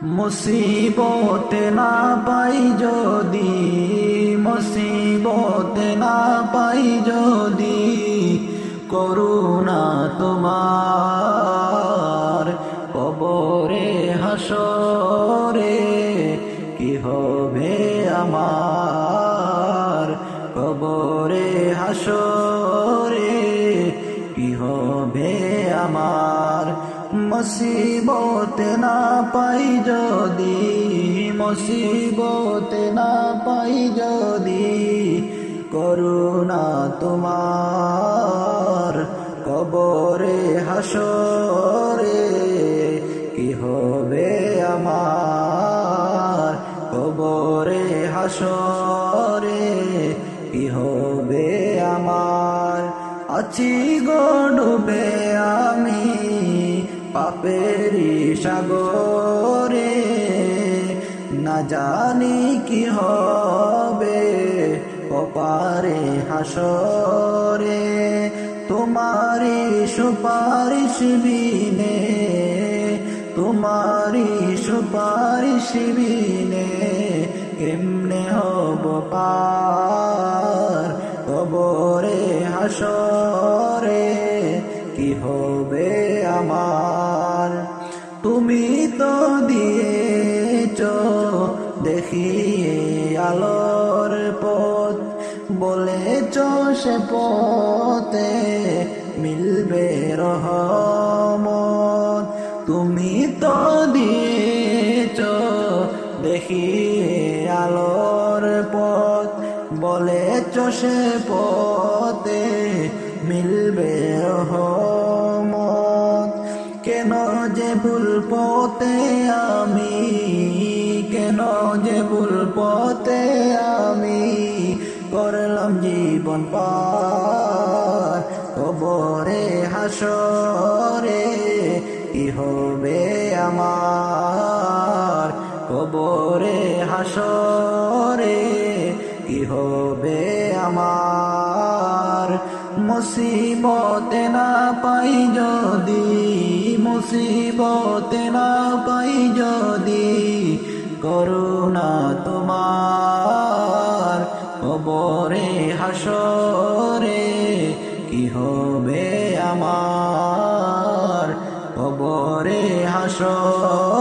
মুসিবতে না পাই যদি, মুসিবতে না পাই যদি, করুণা তোমার কবরে হাসরে কি হবে আমার, কবরে হাসরে কি হবে আমার। মুসিবতে না পাই যদি, মুসিবতে না পাই যদি, করুণা তোমার কবরে হাসরে কি হবে আমার, কবরে হাসরে কি হবে আমার। আছি গো ডুবে আমি পাপেরি সাগরে, না জানি কি হবে ওপারে হাসরে। তোমারি সুপারিশ বিনে, তোমারি সুপারিশ বিনে কেমনে হব পার, কবরে হাসরে কি হবে আমার। তুমি তো দিয়েছ দেখিয়ে আলোর পথ, বলেছ সে পথে মিলবে রহমত। তুমি তো দিয়েছ দেখিয়ে আলোর পথ, বলেছ সে পথে মিলবে রহমত। কেন যে ভুল পথে আমি, কেন যে ভুল পথে আমি করলাম জীবন পার, কবরে হাসরে কি হবে আমার, কবরে হাসরে কি হবে আমার। মুসিবতে না পাই যদি, মুসিবতে না পাই যদি, করুণা তোমার কবরে হাসরে কি হবে আমার, কবরে হাসরে